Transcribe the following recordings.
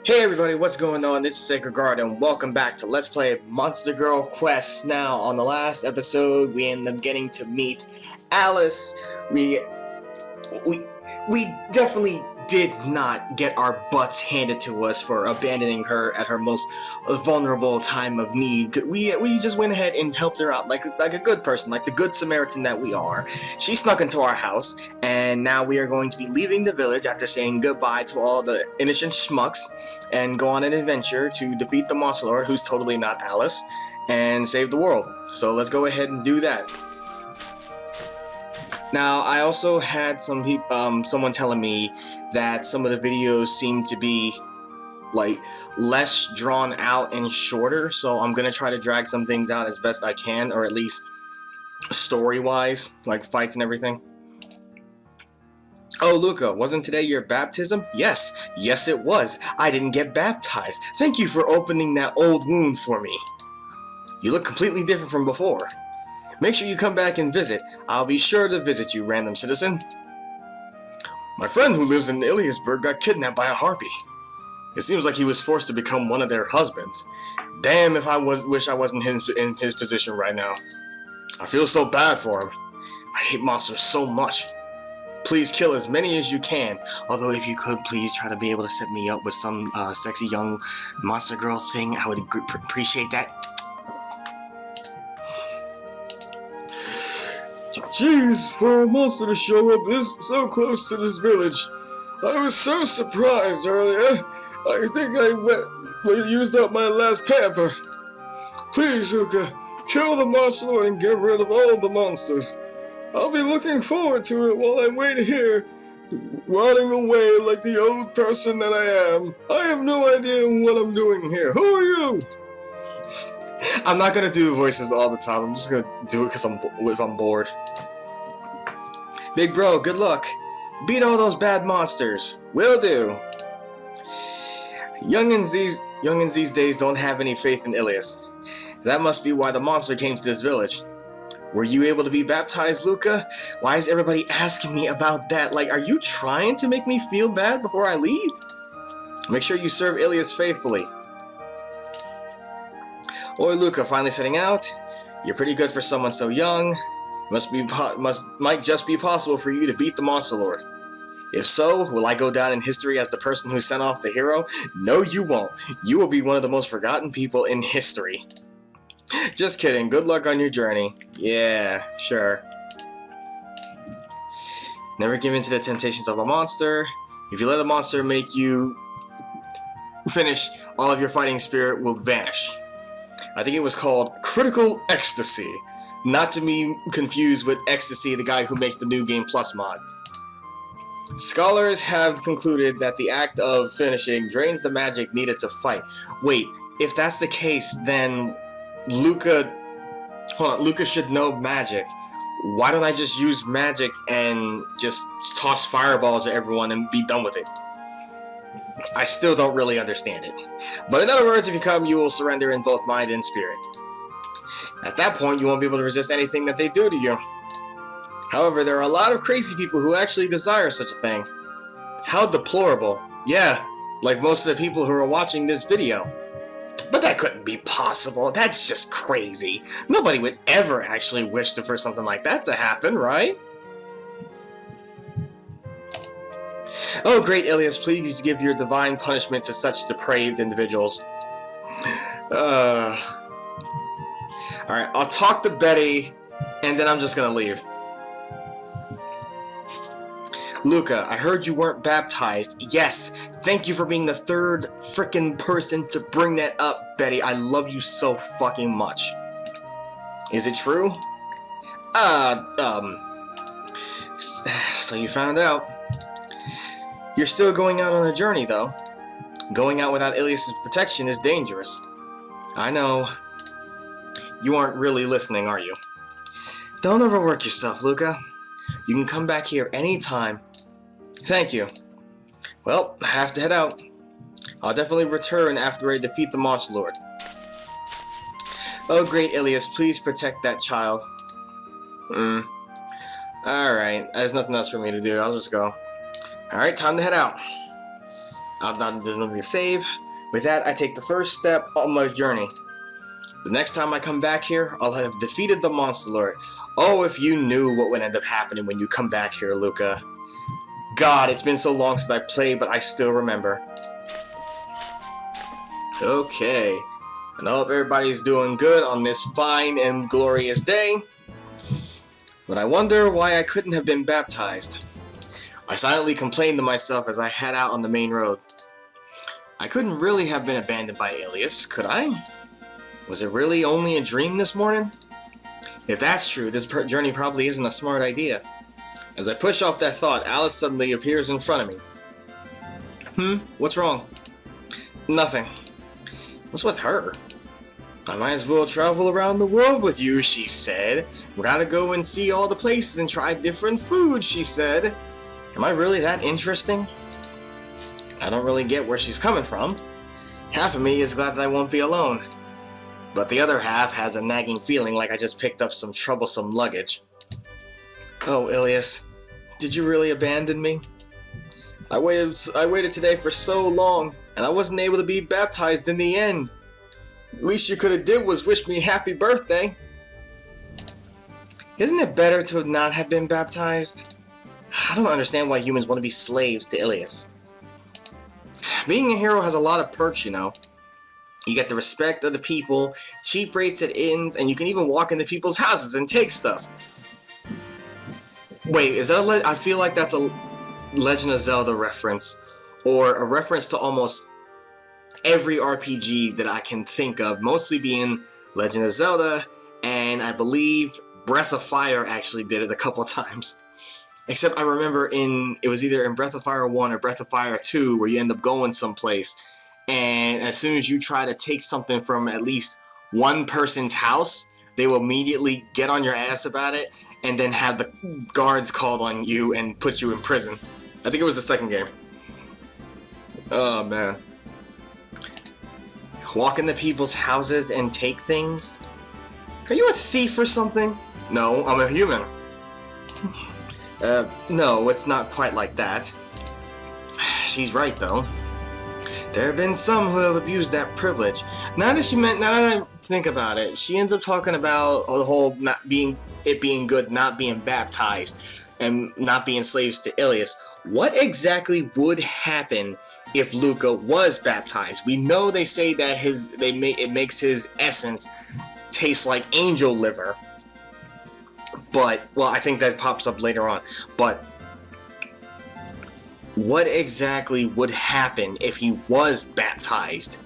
Hey everybody, what's going on? This is SacredGuard and welcome back to Let's Play Monster Girl Quest. Now, on the last episode, we ended up getting to meet Alice. We definitely did not get our butts handed to us for abandoning her at her most vulnerable time of need. We just went ahead and helped her out like a good person, like the good Samaritan that we are. She snuck into our house, and now we are going to be leaving the village after saying goodbye to all the innocent schmucks and go on an adventure to defeat the Monster Lord, who's totally not Alice, and save the world. So let's go ahead and do that. Now, I also had someone telling me that some of the videos seem to be like less drawn out and shorter, so I'm gonna try to drag some things out as best I can, or at least story-wise, like fights and everything. Oh, Luca, wasn't today your baptism? Yes, it was. I didn't get baptized. Thank you for opening that old wound for me. You look completely different from before. Make sure you come back and visit. I'll be sure to visit you, random citizen. My friend who lives in Iliasburg got kidnapped by a harpy. It seems like he was forced to become one of their husbands. Damn if I wish I wasn't in his position right now. I feel so bad for him. I hate monsters so much. Please kill as many as you can. Although if you could, please try to be able to set me up with some sexy young monster girl thing. I would appreciate that. Jeez, for a monster to show up so close to this village. I was so surprised earlier. I think I used up my last pamper. Please, Luca, kill the Monster Lord and get rid of all the monsters. I'll be looking forward to it while I wait here, rotting away like the old person that I am. I have no idea what I'm doing here. Who are you? I'm not gonna do voices all the time. I'm just gonna do it if I'm bored. Big bro, good luck. Beat all those bad monsters. Will do. Youngins these days don't have any faith in Ilias. That must be why the monster came to this village. Were you able to be baptized, Luca? Why is everybody asking me about that? Like, are you trying to make me feel bad before I leave? Make sure you serve Ilias faithfully. Oi, Luca, finally setting out. You're pretty good for someone so young. Might just be possible for you to beat the Monster Lord. If so, will I go down in history as the person who sent off the hero? No, you won't. You will be one of the most forgotten people in history. Just kidding. Good luck on your journey. Yeah, sure. Never give in to the temptations of a monster. If you let a monster make you finish, all of your fighting spirit will vanish. I think it was called Critical Ecstasy. Not to be confused with Ecstasy, the guy who makes the New Game Plus mod. Scholars have concluded that the act of finishing drains the magic needed to fight. Wait, if that's the case, then Luca should know magic. Why don't I just use magic and just toss fireballs at everyone and be done with it? I still don't really understand it. But in other words, if you come, you will surrender in both mind and spirit. At that point, you won't be able to resist anything that they do to you. However, there are a lot of crazy people who actually desire such a thing. How deplorable. Yeah, like most of the people who are watching this video. But that couldn't be possible. That's just crazy. Nobody would ever actually wish for something like that to happen, right? Oh, great Ilias, please give your divine punishment to such depraved individuals. Alright, I'll talk to Betty, and then I'm just gonna leave. Luca, I heard you weren't baptized. Yes, thank you for being the third frickin' person to bring that up, Betty. I love you so fucking much. Is it true? So you found out. You're still going out on a journey, though. Going out without Ilias' protection is dangerous. I know. You aren't really listening, are you? Don't overwork yourself, Luca. You can come back here anytime. Thank you. Well, I have to head out. I'll definitely return after I defeat the Monster Lord. Oh, great Ilias, please protect that child. Alright, there's nothing else for me to do. I'll just go. Alright, time to head out. There's nothing to save. With that, I take the first step on my journey. The next time I come back here, I'll have defeated the Monster Lord. Oh, if you knew what would end up happening when you come back here, Luca. God, it's been so long since I played, but I still remember. Okay. And I hope everybody's doing good on this fine and glorious day. But I wonder why I couldn't have been baptized. I silently complained to myself as I head out on the main road. I couldn't really have been abandoned by Alias, could I? Was it really only a dream this morning? If that's true, this journey probably isn't a smart idea. As I push off that thought, Alice suddenly appears in front of me. What's wrong? Nothing. What's with her? I might as well travel around the world with you, she said. We gotta go and see all the places and try different foods, she said. Am I really that interesting? I don't really get where she's coming from. Half of me is glad that I won't be alone. But the other half has a nagging feeling like I just picked up some troublesome luggage. Oh, Ilias, did you really abandon me? I waited today for so long, and I wasn't able to be baptized in the end. Least you could have did was wish me happy birthday. Isn't it better to not have been baptized? I don't understand why humans want to be slaves to Ilias. Being a hero has a lot of perks, you know. You get the respect of the people, cheap rates at inns, and you can even walk into people's houses and take stuff. Wait, is that I feel like that's a Legend of Zelda reference, or a reference to almost every RPG that I can think of, mostly being Legend of Zelda, and I believe Breath of Fire actually did it a couple times. Except I remember it was either in Breath of Fire 1 or Breath of Fire 2 where you end up going someplace, and as soon as you try to take something from at least one person's house, they will immediately get on your ass about it and then have the guards called on you and put you in prison. I think it was the second game. Oh man. Walk into people's houses and take things? Are you a thief or something? No, I'm a human. No, it's not quite like that. She's right, though. There have been some who have abused that privilege. Now that I think about it, she ends up talking about the whole it being good, not being baptized, and not being slaves to Ilias. What exactly would happen if Luca was baptized? We know they say that it makes his essence taste like angel liver. But, well, I think that pops up later on. But what exactly would happen if he was baptized?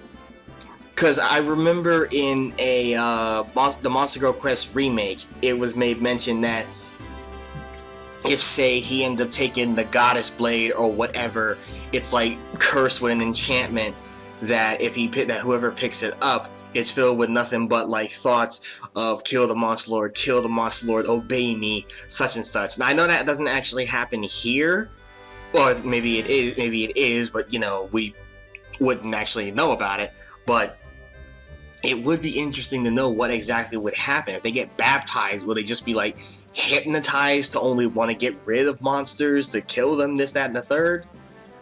Because I remember in the Monster Girl Quest remake, it was made mention that if, say, he ended up taking the Goddess Blade or whatever, it's like cursed with an enchantment that that whoever picks it up, it's filled with nothing but like thoughts of kill the Monster Lord, obey me, such and such. Now I know that doesn't actually happen here, or maybe it is, but you know, we wouldn't actually know about it. But it would be interesting to know what exactly would happen if they get baptized. Will they just be like hypnotized to only want to get rid of monsters, to kill them, this, that, and the third?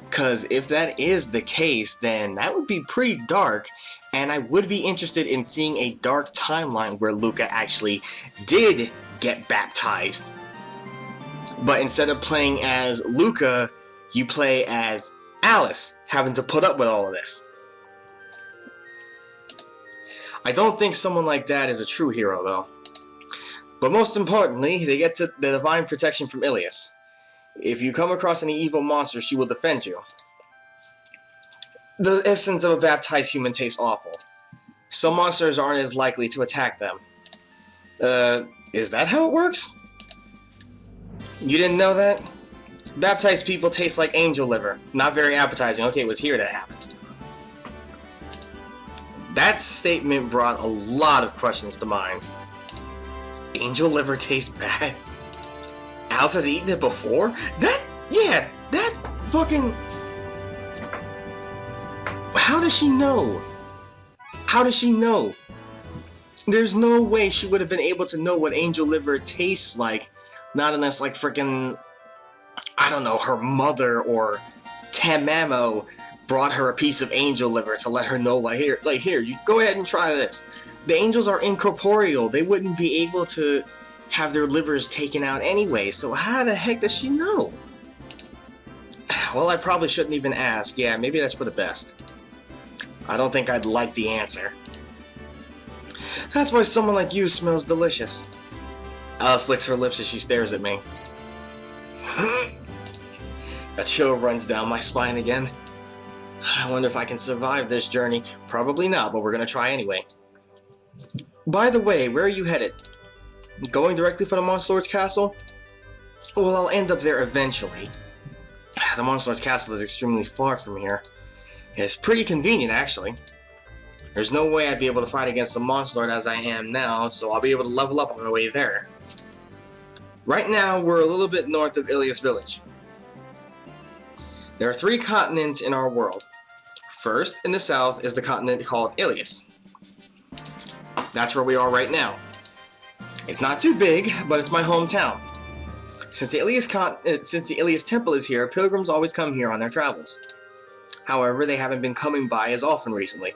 Because if that is the case, then that would be pretty dark, and I would be interested in seeing a dark timeline where Luca actually did get baptized. But instead of playing as Luca, you play as Alice, having to put up with all of this. I don't think someone like that is a true hero, though. But most importantly, they get to the divine protection from Ilias. If you come across any evil monster, she will defend you. The essence of a baptized human tastes awful. Some monsters aren't as likely to attack them. Is that how it works? You didn't know that? Baptized people taste like angel liver. Not very appetizing. Okay, it was here that happened. That statement brought a lot of questions to mind. Angel liver tastes bad? Alice has eaten it before? That fucking... How does she know? How does she know? There's no way she would have been able to know what angel liver tastes like, not unless like freaking, I don't know, her mother or Tamamo brought her a piece of angel liver to let her know, like, here, you go ahead and try this. The angels are incorporeal. They wouldn't be able to have their livers taken out anyway, so how the heck does she know? Well, I probably shouldn't even ask. Yeah, maybe that's for the best. I don't think I'd like the answer. That's why someone like you smells delicious. Alice licks her lips as she stares at me. A chill runs down my spine again. I wonder if I can survive this journey. Probably not, but we're gonna try anyway. By the way, where are you headed? Going directly for the Monster Lord's castle? Well, I'll end up there eventually. The Monster Lord's castle is extremely far from here. It's pretty convenient, actually. There's no way I'd be able to fight against the Monster Lord as I am now, so I'll be able to level up on my way there. Right now, we're a little bit north of Ilias Village. There are 3 continents in our world. First, in the south, is the continent called Ilias. That's where we are right now. It's not too big, but it's my hometown. Since the Ilias Temple is here, pilgrims always come here on their travels. However, they haven't been coming by as often recently.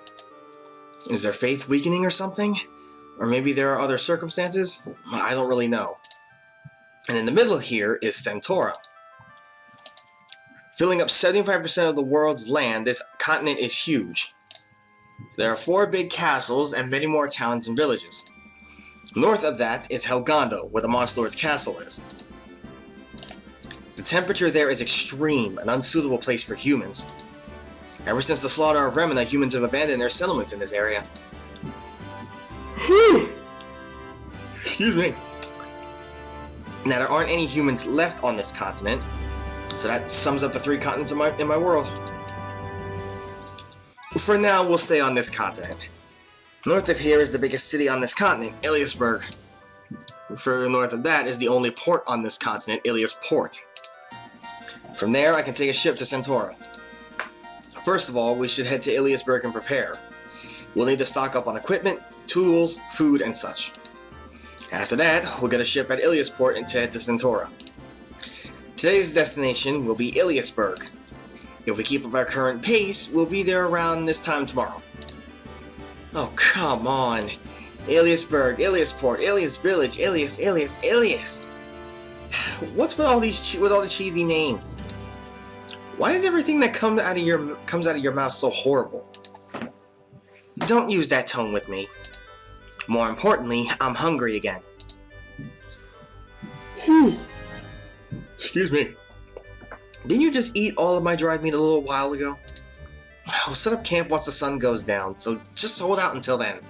Is their faith weakening or something? Or maybe there are other circumstances? I don't really know. And in the middle here is Centaura. Filling up 75% of the world's land, this continent is huge. There are 4 big castles and many more towns and villages. North of that is Helgondo, where the Monster Lord's castle is. The temperature there is extreme, an unsuitable place for humans. Ever since the slaughter of Remina, humans have abandoned their settlements in this area. Excuse me. Now, there aren't any humans left on this continent, so that sums up the 3 continents in my world. For now, we'll stay on this continent. North of here is the biggest city on this continent, Iliasburg. Further north of that is the only port on this continent, Ilias Port. From there, I can take a ship to Centaura. First of all, we should head to Iliasburg and prepare. We'll need to stock up on equipment, tools, food, and such. After that, we'll get a ship at Ilias Port and head to Centaura. Today's destination will be Iliasburg. If we keep up our current pace, we'll be there around this time tomorrow. Oh, come on. Iliasburg, Iliasport, Ilias Village, Ilias. What's with all the cheesy names? Why is everything that comes out of your mouth so horrible? Don't use that tone with me. More importantly, I'm hungry again. Excuse me. Didn't you just eat all of my dried meat a little while ago? I'll set up camp once the sun goes down, so just hold out until then.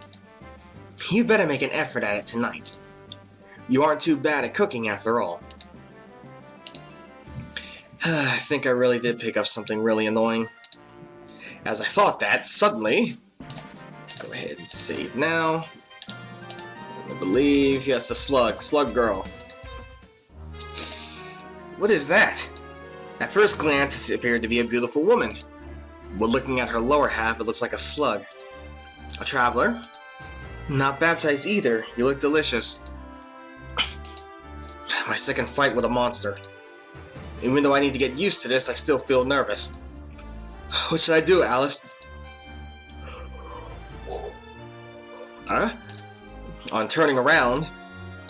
You better make an effort at it tonight. You aren't too bad at cooking after all. I think I really did pick up something really annoying. As I thought that, suddenly... Go ahead and save now. I believe, yes, the slug girl. What is that? At first glance, it appeared to be a beautiful woman. But looking at her lower half, it looks like a slug. A traveler? Not baptized either. You look delicious. My second fight with a monster. Even though I need to get used to this, I still feel nervous. What should I do, Alice? Huh? On turning around,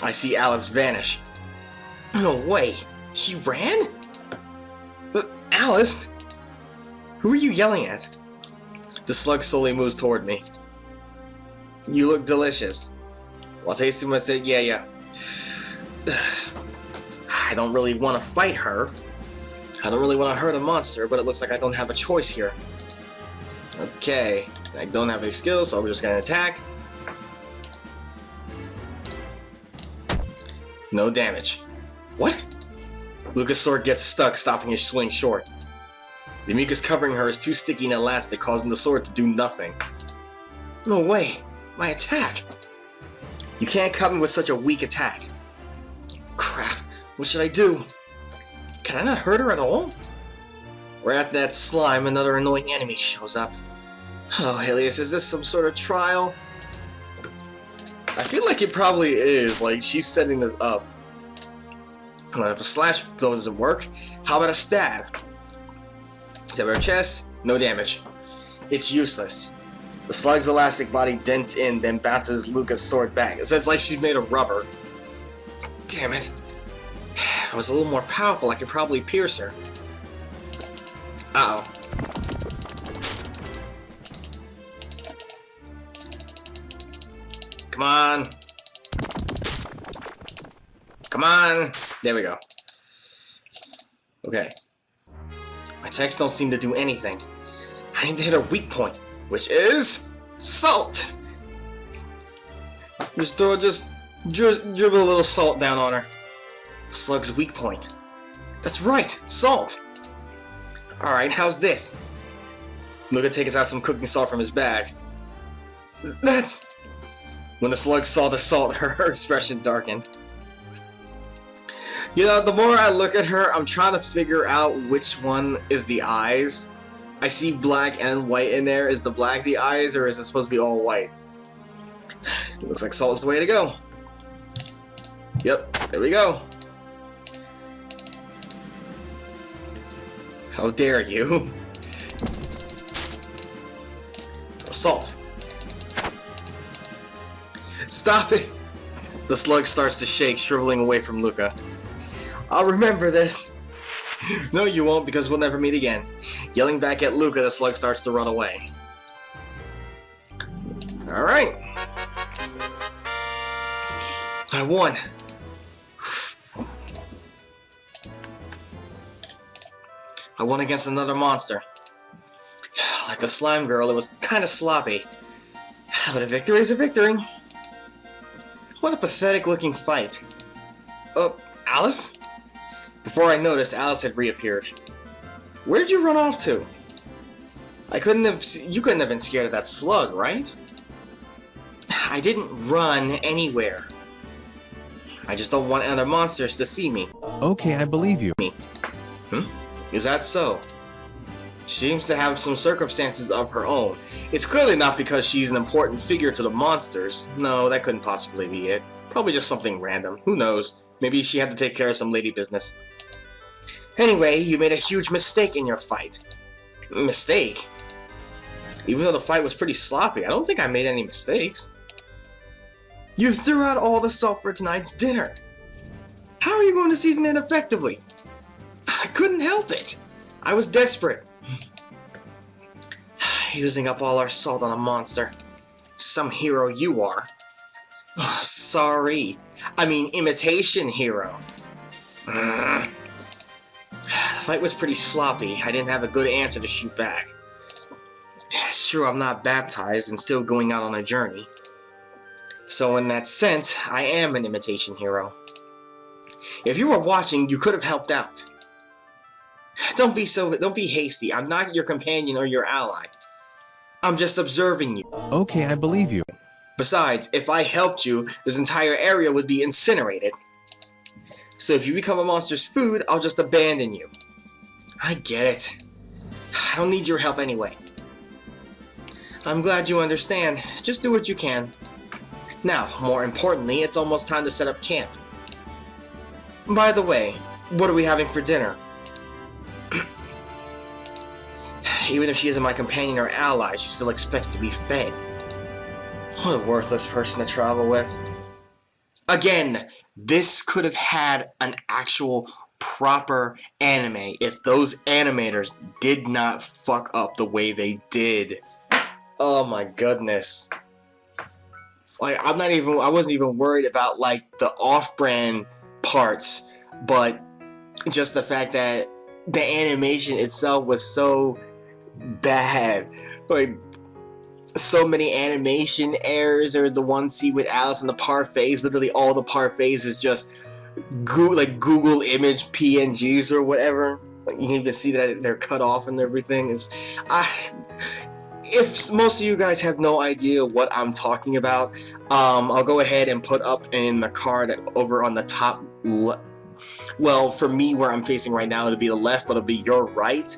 I see Alice vanish. No way! She ran? But Alice? Who are you yelling at? The slug slowly moves toward me. You look delicious. While tasting what I said, yeah. I don't really want to fight her. I don't really want to hurt a monster, but it looks like I don't have a choice here. Okay, I don't have any skills, so we're just gonna attack. No damage. What? Lucas' sword gets stuck, stopping his swing short. The mucus covering her is too sticky and elastic, causing the sword to do nothing. No way! My attack! You can't cut me with such a weak attack. Crap, what should I do? Can I not hurt her at all? Right after that slime, another annoying enemy shows up. Oh, Ilias, is this some sort of trial? I feel like it probably is, like she's setting this up. Well, if a slash doesn't work, how about a stab? Stab her chest, No damage. It's useless. The slug's elastic body dents in, then bounces Luca's sword back. It's like she's made of rubber. Damn it. If I was a little more powerful, I could probably pierce her. Uh-oh. Come on. Come on. There we go. Okay. My attacks don't seem to do anything. I need to hit a weak point, which is salt. Just dribble a little salt down on her. Slug's weak point. That's right, salt. Alright, how's this? Luca takes out some cooking salt from his bag. That's... When the slug saw the salt, her expression darkened. You know, the more I look at her, I'm trying to figure out which one is the eyes. I see black and white in there. Is the black the eyes, or is it supposed to be all white? It looks like salt is the way to go. Yep, there we go. How dare you? Oh, salt. Stop it! The slug starts to shake, shriveling away from Luca. I'll remember this. No, you won't, because we'll never meet again. Yelling back at Luca, the slug starts to run away. Alright. I won. I won against another monster. Like the slime girl, it was kind of sloppy. But a victory is a victory. What a pathetic looking fight. Oh, Alice? Before I noticed, Alice had reappeared. Where did you run off to? You couldn't have been scared of that slug, right? I didn't run anywhere. I just don't want other monsters to see me. Okay, I believe you. Is that so? She seems to have some circumstances of her own. It's clearly not because she's an important figure to the monsters. No, that couldn't possibly be it. Probably just something random. Who knows? Maybe she had to take care of some lady business. Anyway, you made a huge mistake in your fight. Mistake? Even though the fight was pretty sloppy, I don't think I made any mistakes. You threw out all the salt for tonight's dinner. How are you going to season it effectively? I couldn't help it. I was desperate. Using up all our salt on a monster. Some hero you are. Oh, sorry. I mean imitation hero. The fight was pretty sloppy. I didn't have a good answer to shoot back. It's true I'm not baptized and still going out on a journey. So in that sense, I am an imitation hero. If you were watching, you could have helped out. Don't be hasty. I'm not your companion or your ally. I'm just observing you. Okay, I believe you. Besides, if I helped you, this entire area would be incinerated. So if you become a monster's food, I'll just abandon you. I get it. I don't need your help anyway. I'm glad you understand. Just do what you can. Now, more importantly, it's almost time to set up camp. By the way, what are we having for dinner? Even if she isn't my companion or ally, she still expects to be fed. What a worthless person to travel with. Again, this could have had an actual proper anime if those animators did not fuck up the way they did. Oh my goodness. Like, I wasn't even worried about, like, the off-brand parts, but just the fact that the animation itself was so bad. Like, so many animation errors, or the one scene with Alice and the parfaits. Literally all the parfaits is just Google image PNGs or whatever. Like, you can even see that they're cut off and everything. If most of you guys have no idea what I'm talking about, I'll go ahead and put up in the card over on the top well, for me, where I'm facing right now, it'll be the left, but it'll be your right.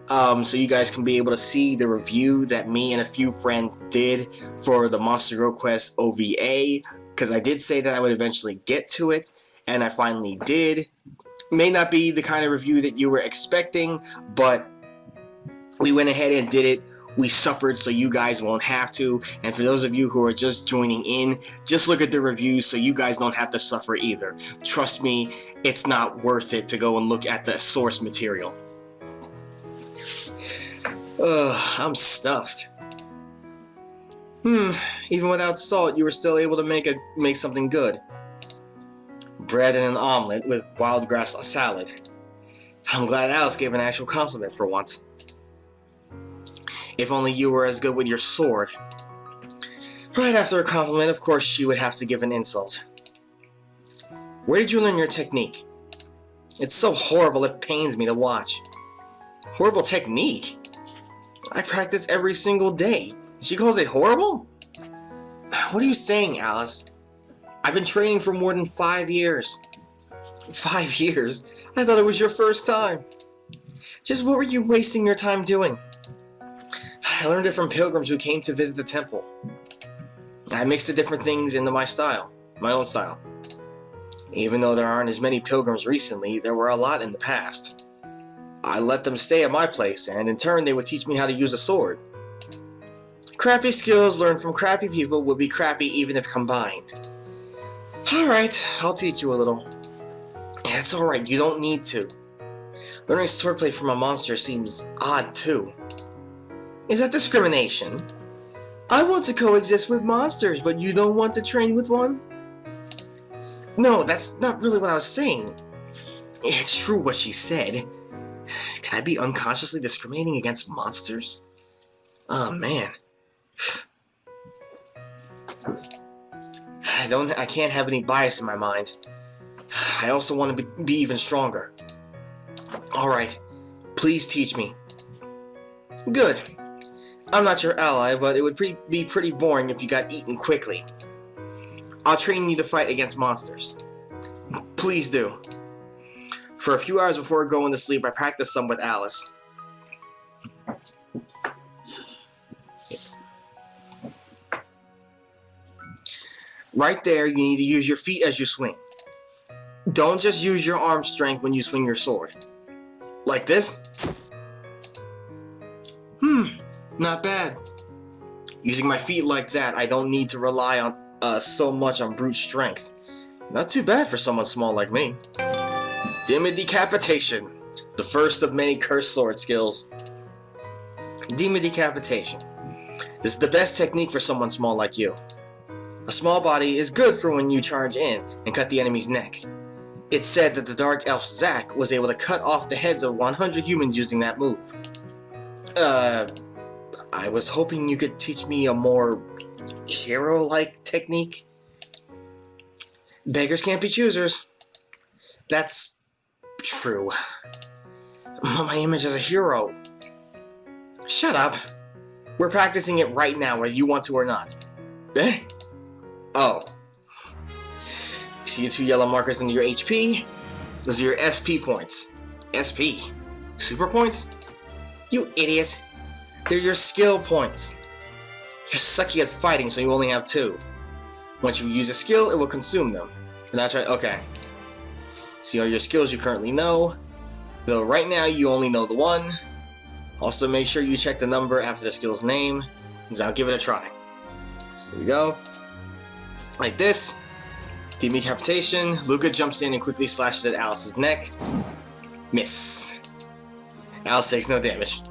So you guys can be able to see the review that me and a few friends did for the Monster Girl Quest OVA, because I did say that I would eventually get to it, and I finally did. May not be the kind of review that you were expecting, but We went ahead and did it. We suffered so you guys won't have to. And for those of you who are just joining in, just look at the reviews so you guys don't have to suffer either. Trust me, it's not worth it to go and look at the source material. I'm stuffed. Even without salt, you were still able to make something good. Bread and an omelet with wild grass salad. I'm glad Alice gave an actual compliment for once. If only you were as good with your sword. Right after a compliment, of course, she would have to give an insult. Where did you learn your technique? It's so horrible it pains me to watch. Horrible technique? I practice every single day. She calls it horrible? What are you saying, Alice? I've been training for more than 5 years. 5 years? I thought it was your first time. Just what were you wasting your time doing? I learned it from pilgrims who came to visit the temple. I mixed the different things into my own style. Even though there aren't as many pilgrims recently, there were a lot in the past. I let them stay at my place, and in turn they would teach me how to use a sword. Crappy skills learned from crappy people would be crappy even if combined. Alright, I'll teach you a little. It's alright, you don't need to. Learning swordplay from a monster seems odd too. Is that discrimination? I want to coexist with monsters, but you don't want to train with one? No, that's not really what I was saying. It's true what she said. Could I be unconsciously discriminating against monsters? Oh man. I can't have any bias in my mind. I also want to be even stronger. Alright, please teach me. Good. I'm not your ally, but it would be pretty boring if you got eaten quickly. I'll train you to fight against monsters. Please do. For a few hours before going to sleep, I practiced some with Alice. Right there, you need to use your feet as you swing. Don't just use your arm strength when you swing your sword. Like this? Not bad. Using my feet like that, I don't need to rely on so much on brute strength. Not too bad for someone small like me. Demon Decapitation. The first of many cursed sword skills. Demon Decapitation. This is the best technique for someone small like you. A small body is good for when you charge in and cut the enemy's neck. It's said that the Dark Elf Zack was able to cut off the heads of 100 humans using that move. I was hoping you could teach me a more hero-like technique. Beggars can't be choosers. That's true. My image as a hero. Shut up. We're practicing it right now, whether you want to or not. Eh? Oh. You see the 2 yellow markers under your HP? Those are your SP points. SP? Super points? You idiot. They're your skill points. You're sucky at fighting, so you only have 2. Once you use a skill, it will consume them. And that's right, okay. See all your skills you currently know. Though right now you only know the 1. Also make sure you check the number after the skill's name. So I'll give it a try. So here we go. Like this. Demon Decapitation. Luca jumps in and quickly slashes at Alice's neck. Miss. Alice takes no damage.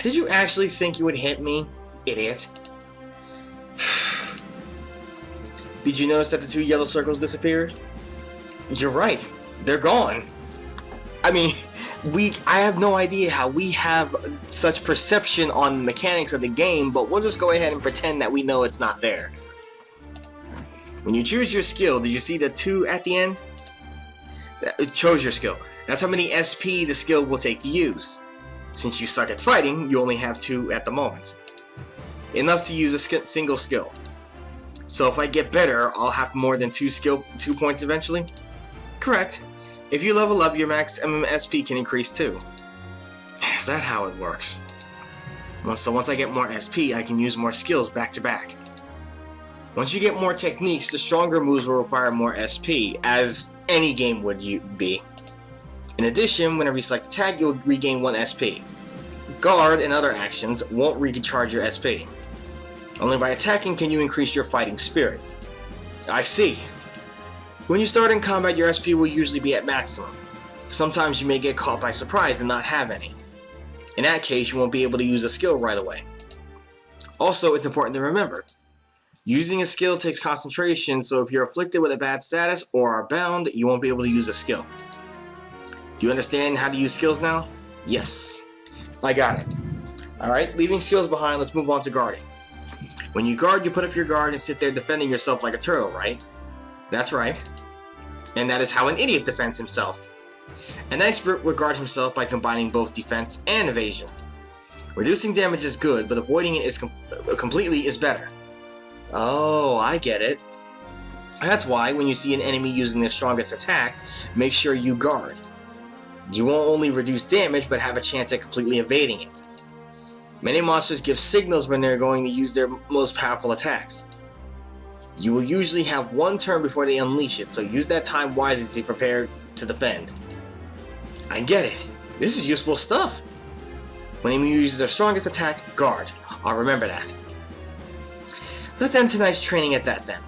Did you actually think you would hit me, idiot? Did you notice that the 2 yellow circles disappeared? You're right. They're gone. I mean, I have no idea how we have such perception on the mechanics of the game, but we'll just go ahead and pretend that we know it's not there. When you choose your skill, did you see the 2 at the end? It chose your skill. That's how many SP the skill will take to use. Since you suck at fighting, you only have 2 at the moment. Enough to use a single skill. So if I get better, I'll have more than 2 points eventually? Correct. If you level up, your max SP can increase too. Is that how it works? So once I get more SP, I can use more skills back to back. Once you get more techniques, the stronger moves will require more SP, as any game would be. In addition, whenever you select a tag, you'll regain 1 SP. Guard and other actions won't recharge your SP. Only by attacking can you increase your fighting spirit. I see. When you start in combat, your SP will usually be at maximum. Sometimes you may get caught by surprise and not have any. In that case, you won't be able to use a skill right away. Also, it's important to remember, using a skill takes concentration, so if you're afflicted with a bad status or are bound, you won't be able to use a skill. Do you understand how to use skills now? Yes. I got it. Alright, leaving skills behind, let's move on to guarding. When you guard, you put up your guard and sit there defending yourself like a turtle, right? That's right. And that is how an idiot defends himself. An expert would guard himself by combining both defense and evasion. Reducing damage is good, but avoiding it completely is better. Oh, I get it. That's why when you see an enemy using their strongest attack, make sure you guard. You won't only reduce damage, but have a chance at completely evading it. Many monsters give signals when they're going to use their most powerful attacks. You will usually have one turn before they unleash it, so use that time wisely to prepare to defend. I get it. This is useful stuff. When enemy uses their strongest attack, guard. I'll remember that. Let's end tonight's training at that then.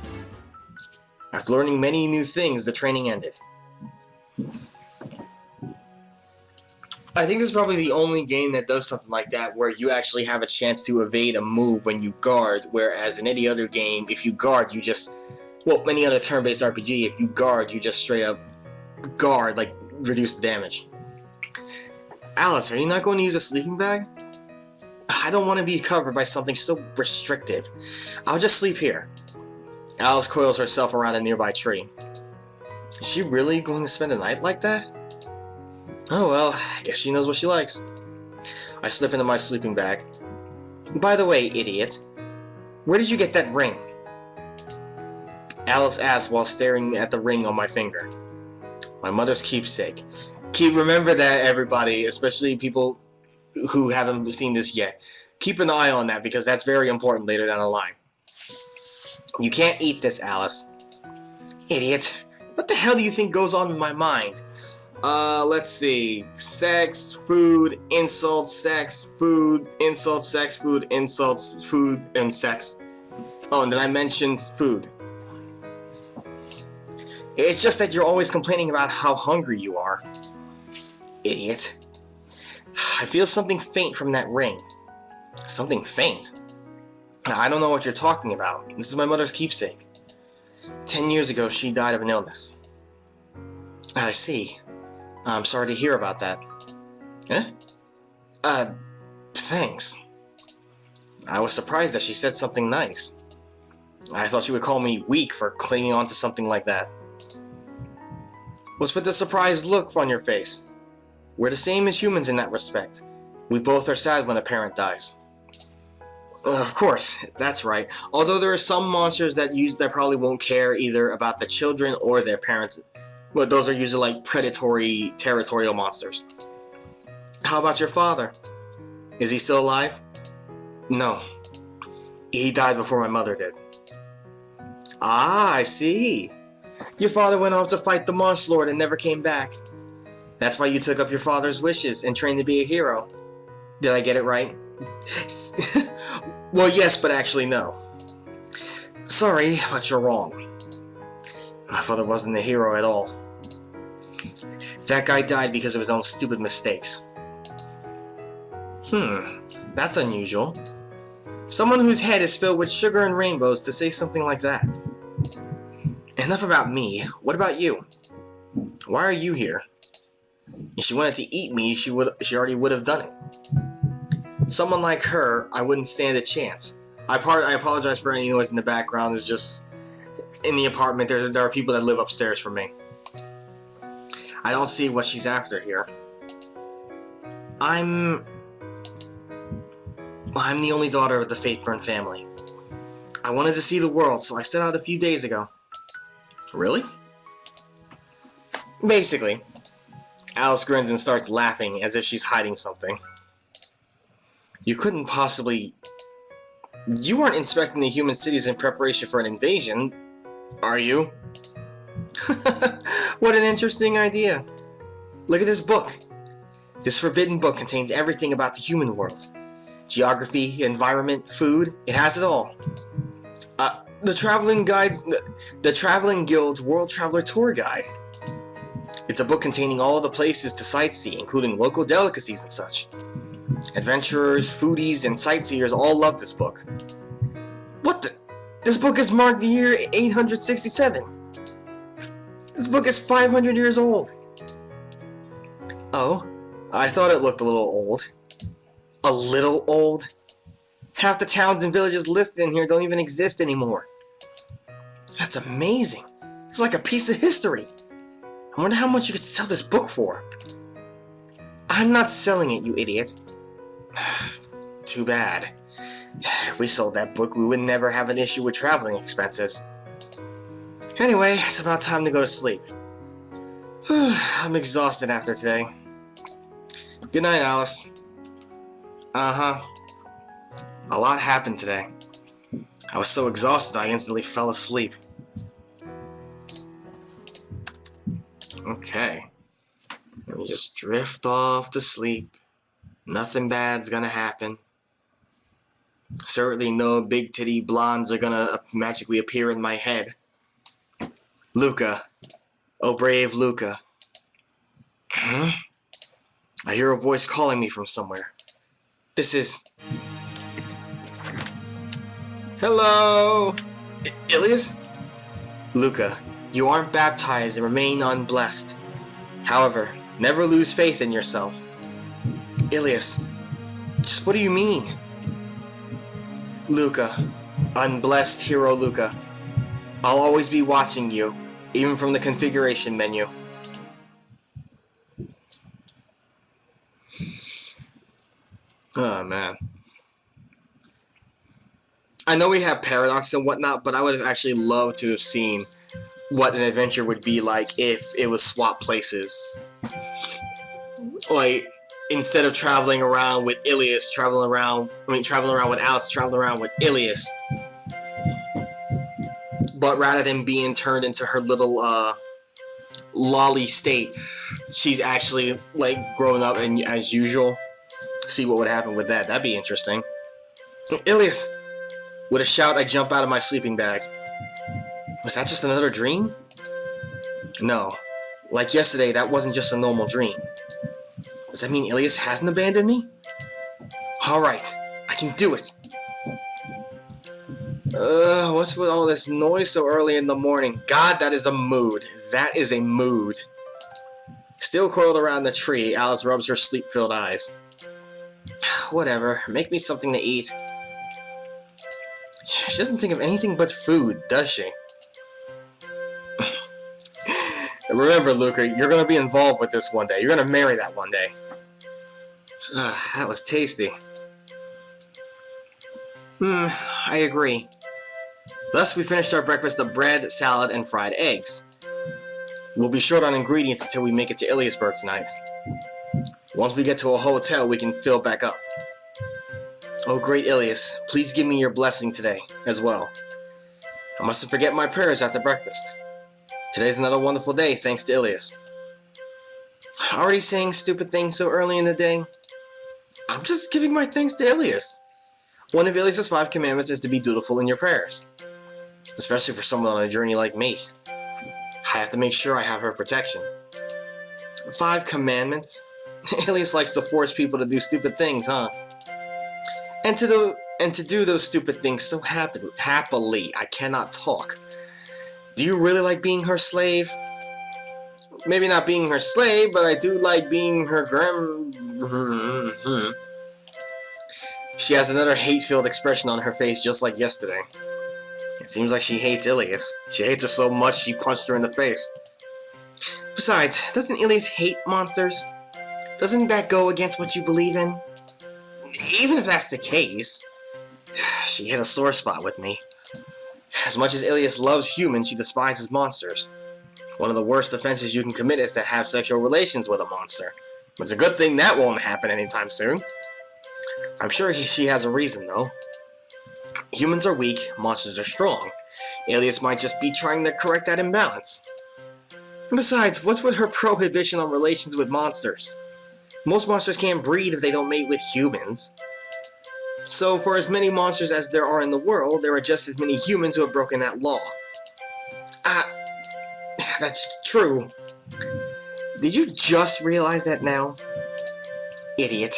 After learning many new things, the training ended. I think this is probably the only game that does something like that, where you actually have a chance to evade a move when you guard, whereas in any other game, if you guard, you just... Well, any other turn-based RPG, if you guard, you just straight up guard, like, reduce the damage. Alice, are you not going to use a sleeping bag? I don't want to be covered by something so restrictive. I'll just sleep here. Alice coils herself around a nearby tree. Is she really going to spend a night like that? Oh well, I guess she knows what she likes. I slip into my sleeping bag. By the way, idiot, where did you get that ring? Alice asks while staring at the ring on my finger. My mother's keepsake. Remember that, everybody, especially people who haven't seen this yet. Keep an eye on that, because that's very important later down the line. You can't eat this, Alice. Idiot. What the hell do you think goes on in my mind? Let's see. Sex, food, insults, sex, food, insults, sex, food, insults, food, and sex. Oh, and then I mentioned food. It's just that you're always complaining about how hungry you are. Idiot. I feel something faint from that ring. Something faint? I don't know what you're talking about. This is my mother's keepsake. 10 years ago, she died of an illness. I see. I'm sorry to hear about that. Eh? Thanks. I was surprised that she said something nice. I thought she would call me weak for clinging on to something like that. What's with the surprised look on your face? We're the same as humans in that respect. We both are sad when a parent dies. Of course, that's right. Although there are some monsters that probably won't care either about the children or their parents. But those are usually like predatory, territorial monsters. How about your father? Is he still alive? No. He died before my mother did. Ah, I see. Your father went off to fight the Monster Lord and never came back. That's why you took up your father's wishes and trained to be a hero. Did I get it right? Well, yes, but actually no. Sorry, but you're wrong. My father wasn't a hero at all. That guy died because of his own stupid mistakes. That's unusual. Someone whose head is filled with sugar and rainbows to say something like that. Enough about me. What about you? Why are you here? If she wanted to eat me, she already would have done it. Someone like her, I wouldn't stand a chance. I apologize for any noise in the background. It's just in the apartment. There are people that live upstairs from me. I don't see what she's after here. I'm the only daughter of the Faithburn family. I wanted to see the world, so I set out a few days ago. Really? Basically. Alice grins and starts laughing as if she's hiding something. You couldn't possibly... You aren't inspecting the human cities in preparation for an invasion, are you? What an interesting idea. Look at this book. This forbidden book contains everything about the human world. Geography, environment, food, it has it all. The Traveling Guild's World Traveler Tour Guide. It's a book containing all the places to sightsee, including local delicacies and such. Adventurers, foodies, and sightseers all love this book. What the? This book is marked the year 867. This book is 500 years old. Oh, I thought it looked a little old. A little old? Half the towns and villages listed in here don't even exist anymore. That's amazing. It's like a piece of history. I wonder how much you could sell this book for. I'm not selling it, you idiot. Too bad. If we sold that book, we would never have an issue with traveling expenses. Anyway, it's about time to go to sleep. I'm exhausted after today. Good night, Alice. Uh-huh. A lot happened today. I was so exhausted I instantly fell asleep. Okay. Let me just drift off to sleep. Nothing bad's gonna happen. Certainly no big titty blondes are gonna magically appear in my head. Luca. Oh, brave Luca. Huh? I hear a voice calling me from somewhere. This is... Hello? Ilias? Luca, you aren't baptized and remain unblessed. However, never lose faith in yourself. Ilias, just what do you mean? Luca, unblessed hero Luca, I'll always be watching you, even from the configuration menu. Oh man. I know we have Paradox and whatnot, but I would have actually loved to have seen what an adventure would be like if it was swap places. Like, instead of traveling around with Ilias, traveling around with Alice, traveling around with Ilias. But rather than being turned into her little, lolly state, she's actually, like, grown up and as usual. See what would happen with that. That'd be interesting. Ilias! With a shout, I jump out of my sleeping bag. Was that just another dream? No. Like yesterday, that wasn't just a normal dream. Does that mean Ilias hasn't abandoned me? Alright, I can do it. What's with all this noise so early in the morning? God, that is a mood. That is a mood. Still coiled around the tree, Alice rubs her sleep-filled eyes. Whatever, make me something to eat. She doesn't think of anything but food, does she? Remember, Luca, you're gonna be involved with this one day. You're gonna marry that one day. That was tasty. I agree. Thus, we finished our breakfast of bread, salad, and fried eggs. We'll be short on ingredients until we make it to Iliasburg tonight. Once we get to a hotel, we can fill back up. Oh, great Ilias, please give me your blessing today, as well. I mustn't forget my prayers after breakfast. Today's another wonderful day, thanks to Ilias. Already saying stupid things so early in the day? I'm just giving my thanks to Ilias. One of Ilias' 5 commandments is to be dutiful in your prayers. Especially for someone on a journey like me. I have to make sure I have her protection. 5 commandments? Ilias likes to force people to do stupid things, huh? And to do those stupid things so happily, I cannot talk. Do you really like being her slave? Maybe not being her slave, but I do like being her She has another hate-filled expression on her face just like yesterday. It seems like she hates Ilias. She hates her so much she punched her in the face. Besides, doesn't Ilias hate monsters? Doesn't that go against what you believe in? Even if that's the case, she hit a sore spot with me. As much as Ilias loves humans, she despises monsters. One of the worst offenses you can commit is to have sexual relations with a monster. It's a good thing that won't happen anytime soon. I'm sure she has a reason, though. Humans are weak, monsters are strong. Ilias might just be trying to correct that imbalance. And besides, what's with her prohibition on relations with monsters? Most monsters can't breed if they don't mate with humans. So for as many monsters as there are in the world, there are just as many humans who have broken that law. That's true. Did you just realize that now? Idiot.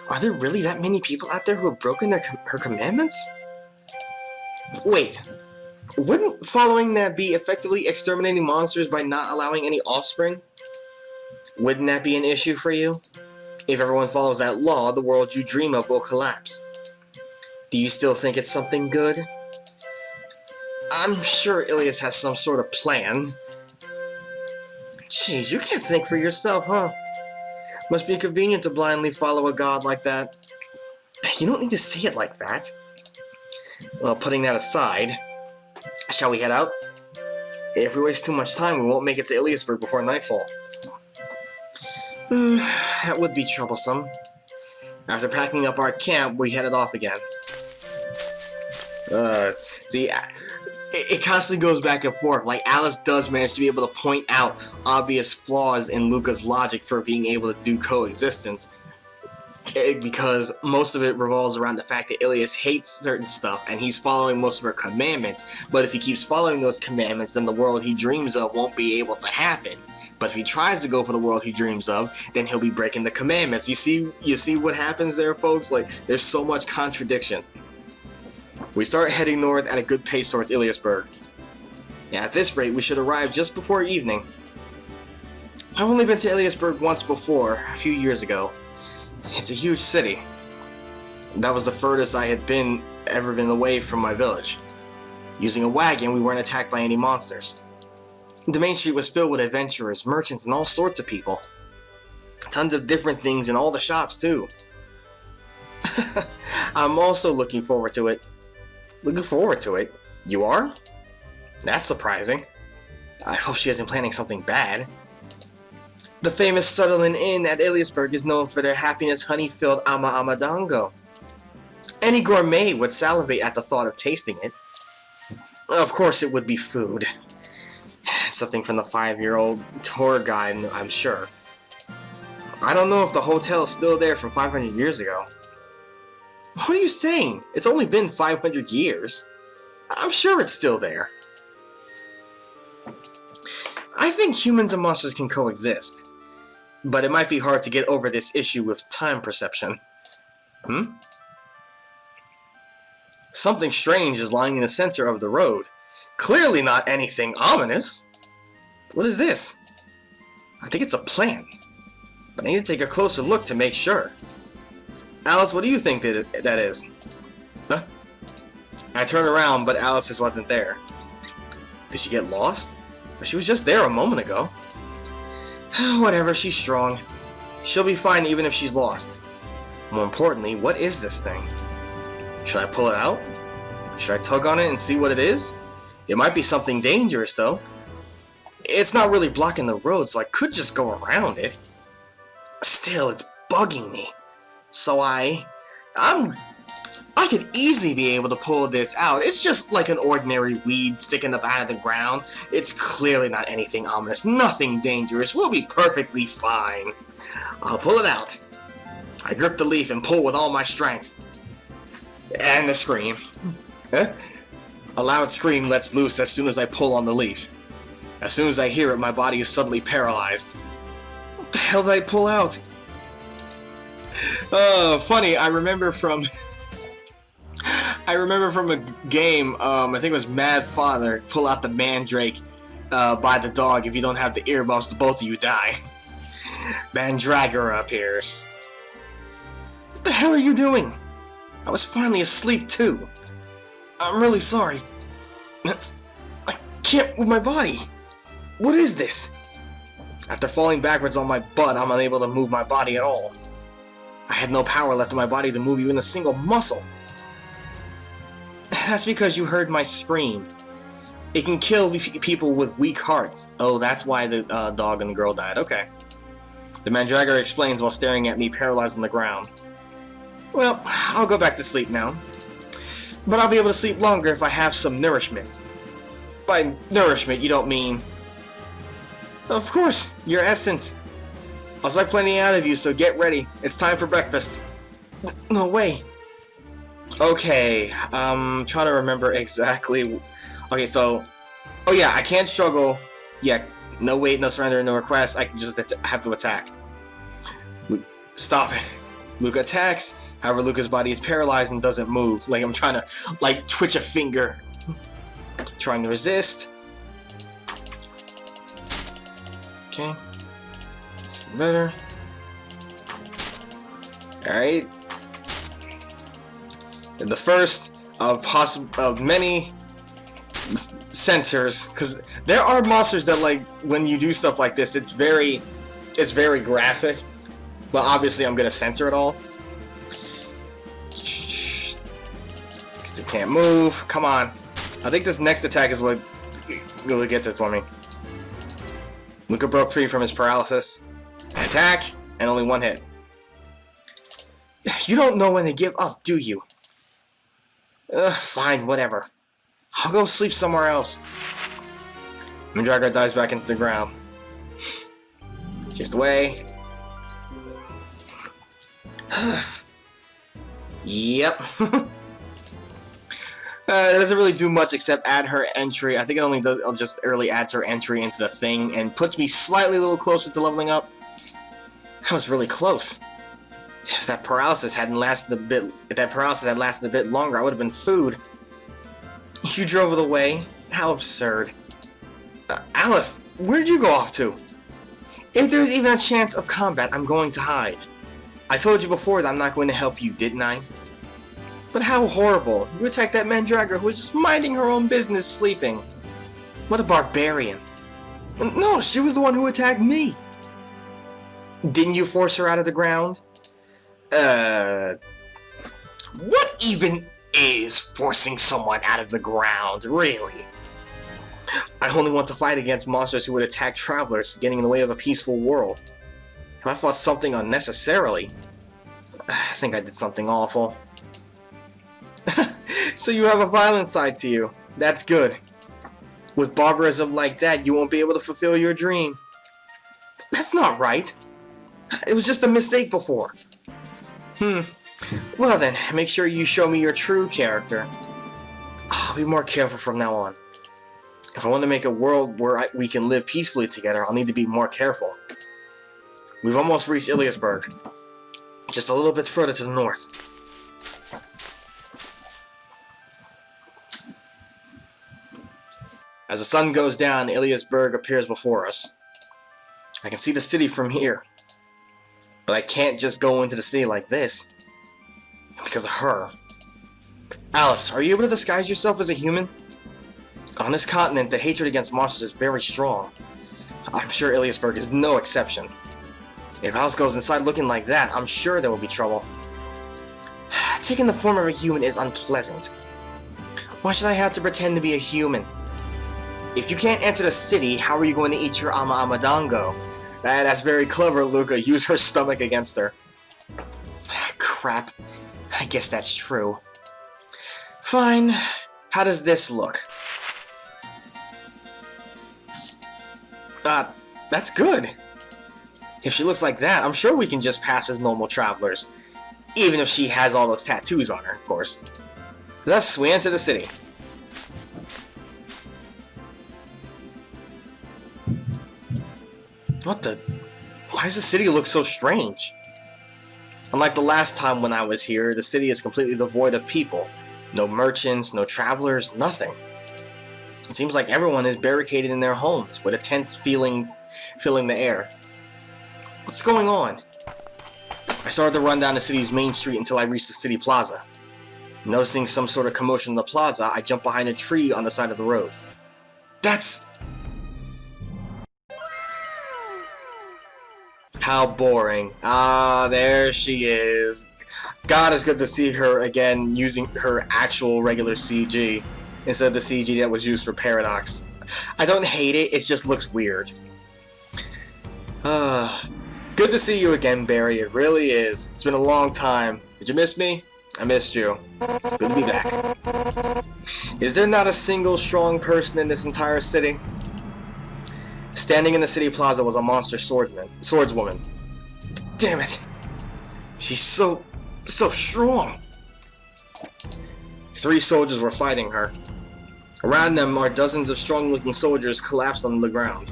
Are there really that many people out there who have broken her commandments? Wait, wouldn't following that be effectively exterminating monsters by not allowing any offspring? Wouldn't that be an issue for you? If everyone follows that law, the world you dream of will collapse. Do you still think it's something good? I'm sure Ilias has some sort of plan. Jeez, you can't think for yourself, huh? Must be convenient to blindly follow a god like that. You don't need to say it like that. Well, putting that aside, shall we head out? If we waste too much time, we won't make it to Iliasburg before nightfall. That would be troublesome. After packing up our camp, we headed off again. See, it constantly goes back and forth. Like, Alice does manage to be able to point out obvious flaws in Luca's logic for being able to do coexistence. Because most of it revolves around the fact that Ilias hates certain stuff and he's following most of her commandments, but if he keeps following those commandments, then the world he dreams of won't be able to happen. But if he tries to go for the world he dreams of, then he'll be breaking the commandments. You see what happens there, folks? Like, there's so much contradiction. We start heading north at a good pace towards Iliasburg. Yeah, at this rate, we should arrive just before evening. I've only been to Iliasburg once before, a few years ago. It's a huge city. That was the furthest I had ever been away from my village. Using a wagon, we weren't attacked by any monsters. The main street was filled with adventurers, merchants, and all sorts of people. Tons of different things in all the shops, too. I'm also looking forward to it. Looking forward to it? You are? That's surprising. I hope she isn't planning something bad. The famous Sutherland Inn at Iliasburg is known for their happiness honey-filled ama dango. Any gourmet would salivate at the thought of tasting it. Of course it would be food. Something from the 5-year-old tour guide, I'm sure. I don't know if the hotel is still there from 500 years ago. What are you saying? It's only been 500 years. I'm sure it's still there. I think humans and monsters can coexist. But it might be hard to get over this issue with time perception. Something strange is lying in the center of the road. Clearly not anything ominous. What is this? I think it's a plant. But I need to take a closer look to make sure. Alice, what do you think that is? Huh? I turned around, but Alice just wasn't there. Did she get lost? She was just there a moment ago. Whatever, she's strong. She'll be fine even if she's lost. More importantly, what is this thing? Should I pull it out? Should I tug on it and see what it is? It might be something dangerous, though. It's not really blocking the road, so I could just go around it. Still, it's bugging me. So I could easily be able to pull this out. It's just like an ordinary weed sticking up out of the ground. It's clearly not anything ominous, nothing dangerous. We'll be perfectly fine. I'll pull it out. I grip the leaf and pull with all my strength. And the scream. A loud scream lets loose as soon as I pull on the leaf. As soon as I hear it, my body is suddenly paralyzed. What the hell did I pull out? Funny, I remember from a game, I think it was Mad Father, pull out the mandrake by the dog. If you don't have the earmuffs, the both of you die. Mandragora appears. What the hell are you doing? I was finally asleep too. I'm really sorry. I can't move my body. What is this? After falling backwards on my butt, I'm unable to move my body at all. I have no power left in my body to move even a single muscle. That's because you heard my scream. It can kill people with weak hearts. Oh, that's why the dog and the girl died. Okay. The Mandragora explains while staring at me paralyzed on the ground. Well, I'll go back to sleep now. But I'll be able to sleep longer if I have some nourishment. By nourishment, you don't mean... Of course, your essence. I'll suck plenty out of you, so get ready. It's time for breakfast. No way. Okay, trying to remember exactly. Okay, so, oh yeah, I can't struggle. Yeah, no wait, no surrender, no request. I just have to attack. Stop it. Luca attacks. However, Luca's body is paralyzed and doesn't move. Like I'm trying to, like, twitch a finger. Trying to resist. Okay. Better. Alright. And the first of many censors, because there are monsters that, like, when you do stuff like this, it's very graphic. But obviously I'm gonna censor it all. Still can't move. Come on. I think this next attack is what really gets it for me. Luca broke free from his paralysis. Attack, and only one hit. You don't know when to give up, do you? Fine, whatever. I'll go sleep somewhere else. Mandragora dives back into the ground. Chased away. Yep. It doesn't really do much except add her entry. I think it only does. It just barely adds her entry into the thing and puts me slightly a little closer to leveling up. That was really close. If that paralysis hadn't lasted a bit, if that paralysis had lasted a bit longer, I would have been food. You drove it away. How absurd. Alice, where did you go off to? If there's even a chance of combat, I'm going to hide. I told you before that I'm not going to help you, didn't I? But how horrible. You attacked that Mandragora who was just minding her own business sleeping. What a barbarian. No, she was the one who attacked me. Didn't you force her out of the ground? What even is forcing someone out of the ground, really? I only want to fight against monsters who would attack travelers, getting in the way of a peaceful world. If I fought something unnecessarily, I think I did something awful. So you have a violent side to you. That's good. With barbarism like that, you won't be able to fulfill your dream. That's not right. It was just a mistake before. Well then, make sure you show me your true character. I'll be more careful from now on. If I want to make a world where we can live peacefully together, I'll need to be more careful. We've almost reached Iliasburg. Just a little bit further to the north. As the sun goes down, Iliasburg appears before us. I can see the city from here. But I can't just go into the city like this. Because of her. Alice, are you able to disguise yourself as a human? On this continent, the hatred against monsters is very strong. I'm sure Iliasburg is no exception. If Alice goes inside looking like that, I'm sure there will be trouble. Taking the form of a human is unpleasant. Why should I have to pretend to be a human? If you can't enter the city, how are you going to eat your amadango? That's very clever, Luca. Use her stomach against her. Crap. I guess that's true. Fine. How does this look? That's good. If she looks like that, I'm sure we can just pass as normal travelers. Even if she has all those tattoos on her, of course. Thus, we enter the city. What the? Why does the city look so strange? Unlike the last time when I was here, the city is completely devoid of people. No merchants, no travelers, nothing. It seems like everyone is barricaded in their homes, with a tense feeling filling the air. What's going on? I started to run down the city's main street until I reached the city plaza. Noticing some sort of commotion in the plaza, I jumped behind a tree on the side of the road. That's... How boring. Ah, there she is. God, it's good to see her again using her actual regular CG instead of the CG that was used for Paradox. I don't hate it, it just looks weird. Good to see you again, Barry. It really is. It's been a long time. Did you miss me? I missed you. It's good to be back. Is there not a single strong person in this entire city? Standing in the city plaza was a monster swordswoman. Damn it! She's so strong! 3 soldiers were fighting her. Around them are dozens of strong-looking soldiers collapsed on the ground.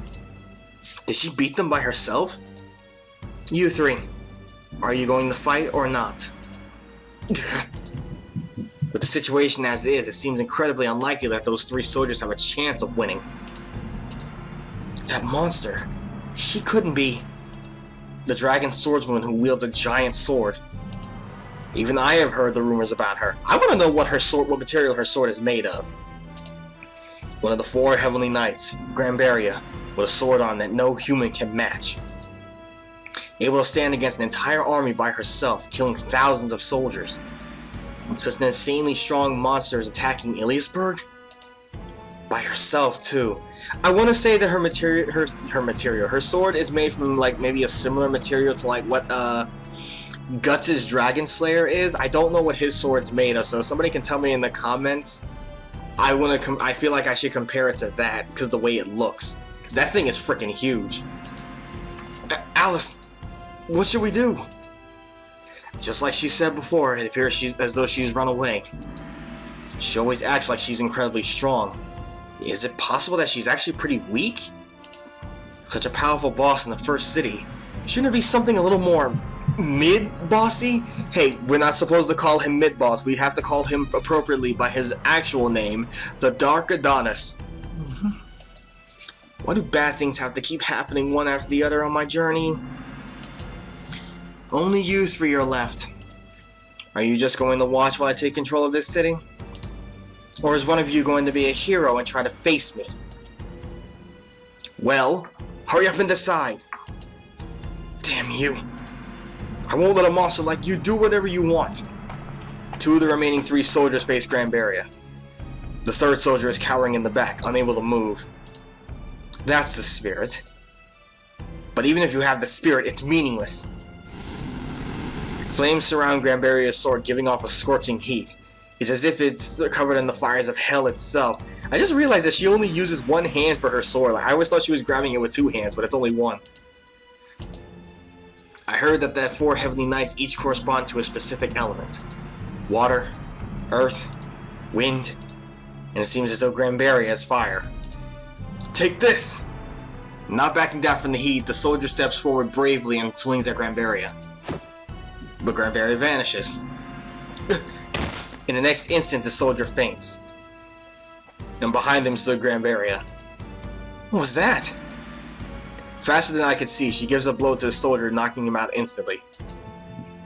Did she beat them by herself? You 3, are you going to fight or not? With the situation as it is, it seems incredibly unlikely that those 3 soldiers have a chance of winning. That monster, she couldn't be the dragon swordswoman who wields a giant sword. Even I have heard the rumors about her. I want to know what material her sword is made of. One of the 4 heavenly knights, Granbaria, with a sword on that no human can match. Able to stand against an entire army by herself, killing thousands of soldiers. Such an insanely strong monster is attacking Iliasburg? By herself, too. I want to say that her sword is made from, like, maybe a similar material to, like, what, Guts' Dragon Slayer is. I don't know what his sword's made of, so if somebody can tell me in the comments, I feel like I should compare it to that, because the way it looks. Because that thing is freaking huge. Alice, what should we do? Just like she said before, it appears as though she's run away. She always acts like she's incredibly strong. Is it possible that she's actually pretty weak? Such a powerful boss in the first city. Shouldn't it be something a little more mid-bossy? Hey, we're not supposed to call him mid-boss. We have to call him appropriately by his actual name, the Dark Adonis. Why do bad things have to keep happening one after the other on my journey? Only you 3 are left. Are you just going to watch while I take control of this city? Or is one of you going to be a hero and try to face me? Well, hurry up and decide. Damn you. I won't let a monster like you do whatever you want. 2 of the remaining 3 soldiers face Granbaria. The 3rd soldier is cowering in the back, unable to move. That's the spirit. But even if you have the spirit, it's meaningless. Flames surround Granbaria's sword, giving off a scorching heat. It's as if it's covered in the fires of hell itself. I just realized that she only uses 1 hand for her sword. Like, I always thought she was grabbing it with 2 hands, but it's only 1. I heard that the 4 heavenly knights each correspond to a specific element. Water, earth, wind, and it seems as though Granbaria is fire. Take this! Not backing down from the heat, the soldier steps forward bravely and swings at Granbaria. But Granbaria vanishes. In the next instant, the soldier faints. And behind him stood Granbaria. What was that? Faster than I could see, she gives a blow to the soldier, knocking him out instantly.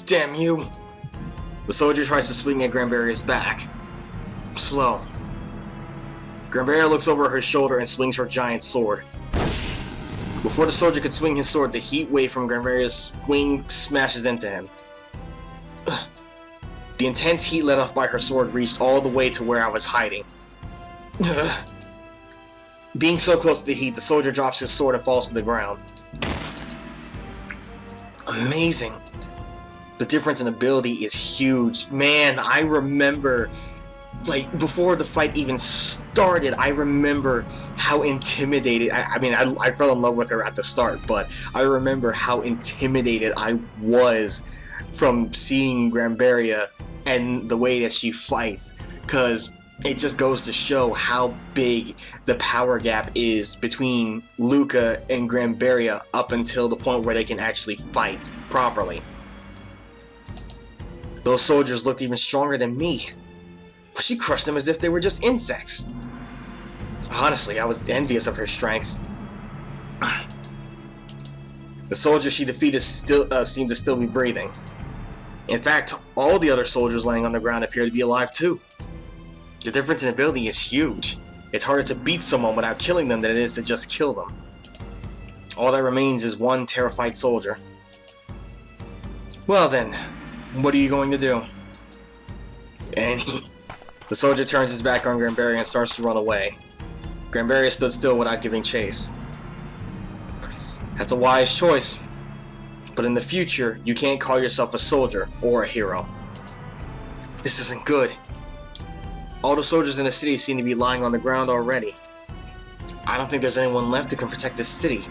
Damn you! The soldier tries to swing at Granbaria's back. Slow. Granbaria looks over her shoulder and swings her giant sword. Before the soldier could swing his sword, the heat wave from Granbaria's swing smashes into him. The intense heat let off by her sword reached all the way to where I was hiding. Being so close to the heat, the soldier drops his sword and falls to the ground. Amazing. The difference in ability is huge. Man, I remember, like, before the fight even started, I remember how intimidated, I fell in love with her at the start, but I remember how intimidated I was from seeing Granbaria and the way that she fights, because it just goes to show how big the power gap is between Luca and Granbaria up until the point where they can actually fight properly. Those soldiers looked even stronger than me, but she crushed them as if they were just insects. Honestly, I was envious of her strength. The soldiers she defeated seemed to still be breathing. In fact, all the other soldiers laying on the ground appear to be alive too. The difference in ability is huge. It's harder to beat someone without killing them than it is to just kill them. All that remains is 1 terrified soldier. Well then, what are you going to do? And the soldier turns his back on Granbaria and starts to run away. Granbaria stood still without giving chase. That's a wise choice. But in the future, you can't call yourself a soldier or a hero. This isn't good. All the soldiers in the city seem to be lying on the ground already. I don't think there's anyone left who can protect this city.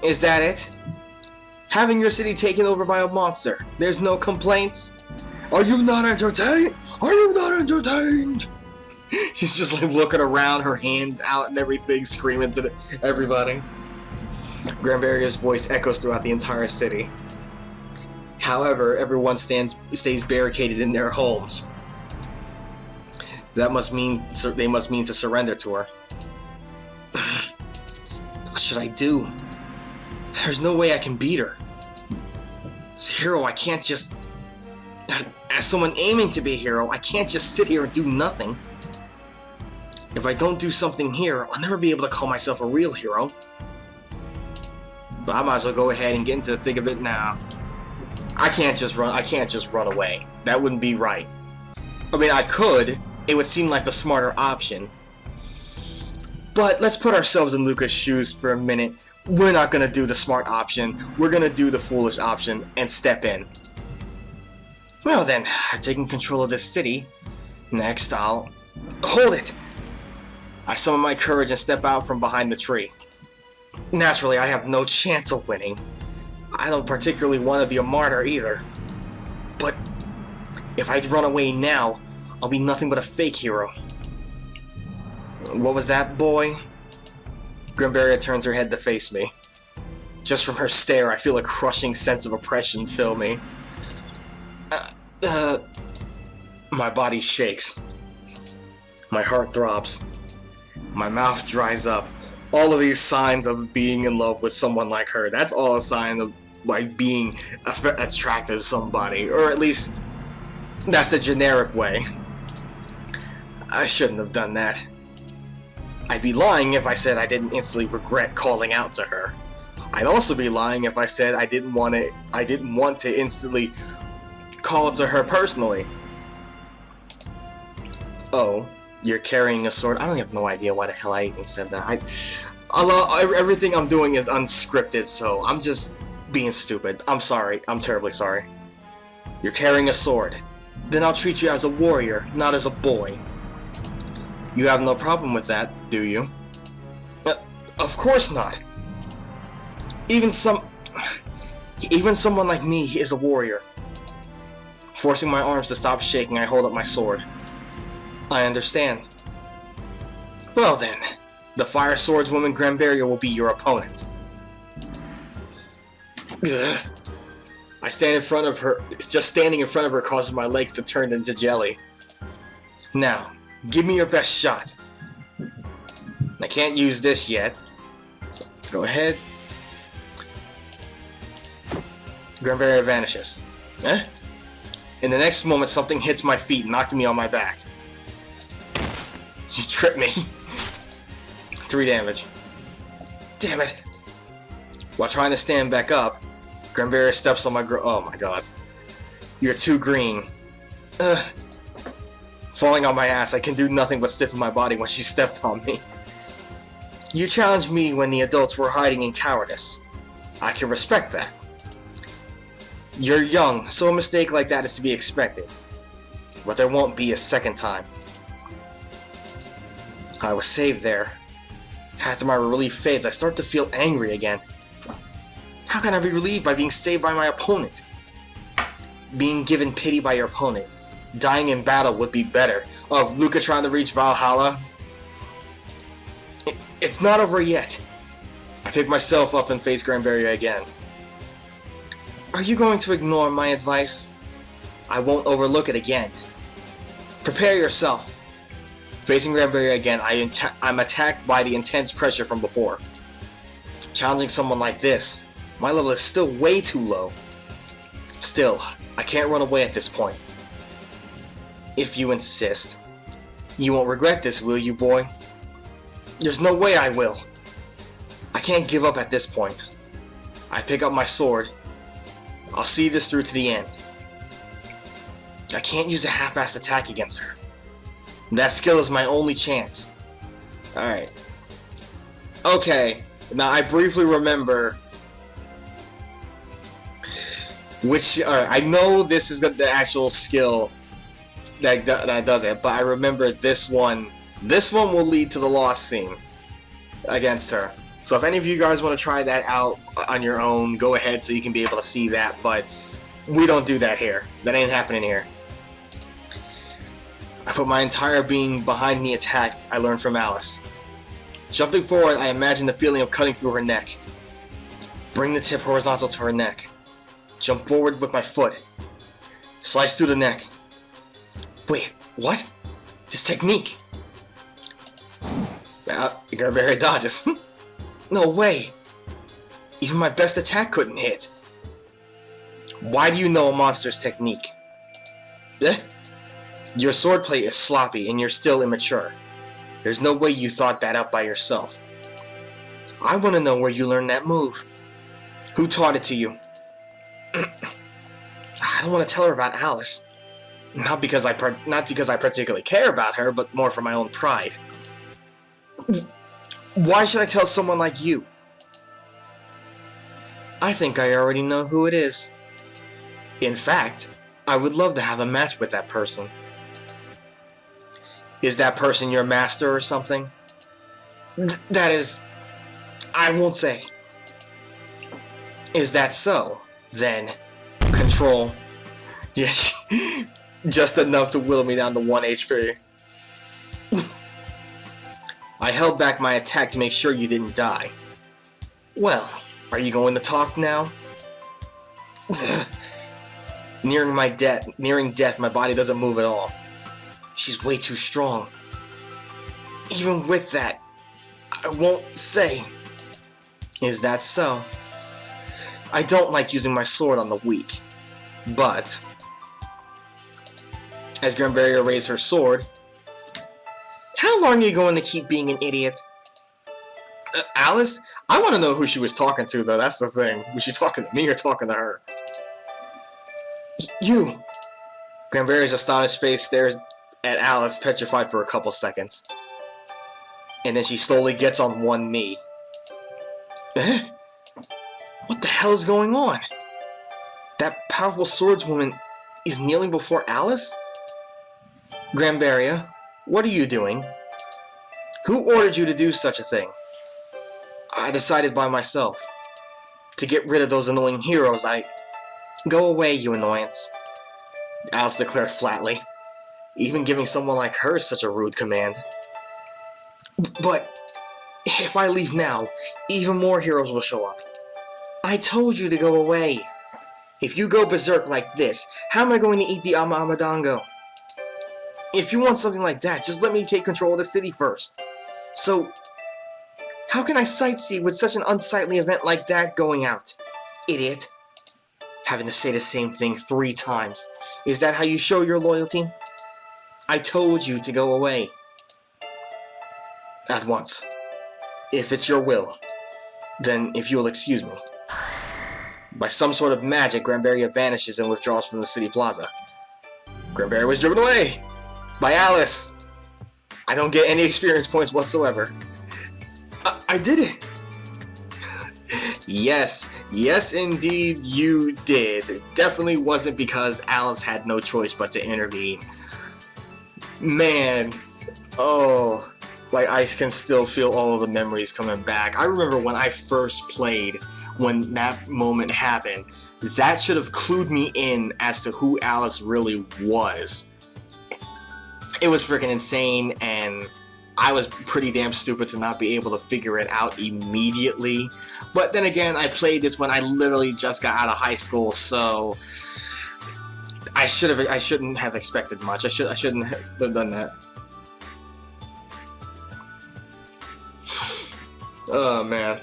Is that it? Having your city taken over by a monster. There's no complaints? Are you not entertained? Are you not entertained? She's just like looking around, her hands out and everything, screaming to everybody. Granberria's voice echoes throughout the entire city. However, everyone stays barricaded in their homes. That must mean they must mean to surrender to her. What should I do? There's no way I can beat her. As a hero, I can't just... As someone aiming to be a hero, I can't just sit here and do nothing. If I don't do something here, I'll never be able to call myself a real hero. But I might as well go ahead and get into the thick of it now. I can't just run away. That wouldn't be right. I mean, I could. It would seem like the smarter option. But let's put ourselves in Luca's shoes for a minute. We're not gonna do the smart option. We're gonna do the foolish option and step in. Well then, I've taken control of this city. Next, I'll... Hold it! I summon my courage and step out from behind the tree. Naturally, I have no chance of winning. I don't particularly want to be a martyr either. But if I run away now, I'll be nothing but a fake hero. What was that, boy? Granberria turns her head to face me. Just from her stare, I feel a crushing sense of oppression fill me. My body shakes. My heart throbs. My mouth dries up. All of these signs of being in love with someone like her, that's all a sign of like being attracted to somebody, or at least that's the generic way. I shouldn't have done that. I'd be lying if I said I didn't instantly regret calling out to her. I'd also be lying if I said I didn't want to instantly call to her personally. Oh, you're carrying a sword? I don't have no idea why the hell I even said that. Everything I'm doing is unscripted, so I'm just being stupid. I'm sorry. I'm terribly sorry. You're carrying a sword. Then I'll treat you as a warrior, not as a boy. You have no problem with that, do you? Of course not. Even someone like me is a warrior. Forcing my arms to stop shaking, I hold up my sword. I understand. Well then, the fire swordswoman Granberria will be your opponent. Ugh. I stand in front of her. Just standing in front of her causes my legs to turn into jelly. Now, give me your best shot. I can't use this yet. So let's go ahead. Granberria vanishes. In the next moment, something hits my feet, knocking me on my back. She tripped me. 3 damage. Damn it. While trying to stand back up, Granberria steps on my oh my god. You're too green. Falling on my ass, I can do nothing but stiffen my body when she stepped on me. You challenged me when the adults were hiding in cowardice. I can respect that. You're young, so a mistake like that is to be expected. But there won't be a second time. I was saved there. After my relief fades, I start to feel angry again. How can I be relieved by being saved by my opponent? Being given pity by your opponent. Dying in battle would be better. Oh, Luca trying to reach Valhalla. It's not over yet. I pick myself up and face Granberria again. Are you going to ignore my advice? I won't overlook it again. Prepare yourself. Facing Granberria again, I'm attacked by the intense pressure from before. Challenging someone like this, my level is still way too low. Still, I can't run away at this point. If you insist. You won't regret this, will you, boy? There's no way I will. I can't give up at this point. I pick up my sword. I'll see this through to the end. I can't use a half-assed attack against her. That skill is my only chance. Alright. Okay. Now I briefly remember which... I know this is the actual skill that does it, but I remember this one. This one will lead to the lost scene against her. So if any of you guys want to try that out on your own, go ahead so you can be able to see that, but we don't do that here. That ain't happening here. I put my entire being behind the attack I learned from Alice. Jumping forward, I imagine the feeling of cutting through her neck. Bring the tip horizontal to her neck. Jump forward with my foot. Slice through the neck. Wait, what? This technique. Garberry dodges. No way. Even my best attack couldn't hit. Why do you know a monster's technique? Eh? Your swordplay is sloppy and you're still immature. There's no way you thought that out by yourself. I want to know where you learned that move. Who taught it to you? I don't want to tell her about Alice. Not because I particularly care about her, but more for my own pride. Why should I tell someone like you? I think I already know who it is. In fact, I would love to have a match with that person. Is that person your master or something? That is... I won't say. Is that so? Then, control. Yes, just enough to whittle me down to 1 HP. I held back my attack to make sure you didn't die. Well, are you going to talk now? Nearing death, my body doesn't move at all. She's way too strong. Even with that, I won't say. Is that so? I don't like using my sword on the weak, but... As Granberry raised her sword, how long are you going to keep being an idiot? Alice? I want to know who she was talking to, though. That's the thing. Was she talking to me or talking to her? You! Granberry's astonished face stares at Alice, petrified for a couple seconds. And then she slowly gets on one knee. Eh? What the hell is going on? That powerful swordswoman is kneeling before Alice? Granberry, what are you doing? Who ordered you to do such a thing? I decided by myself. To get rid of those annoying heroes, Go away, you annoyance. Alice declared flatly. Even giving someone like her such a rude command. But, if I leave now, even more heroes will show up. I told you to go away. If you go berserk like this, how am I going to eat the Amadango? If you want something like that, just let me take control of the city first. So, how can I sightsee with such an unsightly event like that going out? Idiot. Having to say the same thing 3 times. Is that how you show your loyalty? I told you to go away. At once. If it's your will. Then, if you'll excuse me. By some sort of magic, Granberry vanishes and withdraws from the city plaza. Granberry was driven away! By Alice! I don't get any experience points whatsoever. I did it! Yes indeed you did. It definitely wasn't because Alice had no choice but to intervene. Man, oh, like I can still feel all of the memories coming back. I remember when I first played, when that moment happened, that should have clued me in as to who Alice really was. It was freaking insane, and I was pretty damn stupid to not be able to figure it out immediately. But then again, I played this when I literally just got out of high school, so I shouldn't have expected much. I shouldn't have done that. Oh man.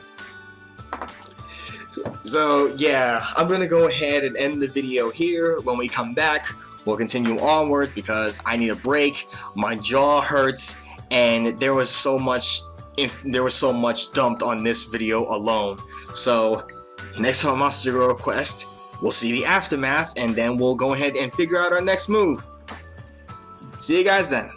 So yeah, I'm gonna go ahead and end the video here. When we come back, we'll continue onward because I need a break. My jaw hurts, and there was so much dumped on this video alone. So next time on Monster Girl Quest, we'll see the aftermath, and then we'll go ahead and figure out our next move. See you guys then.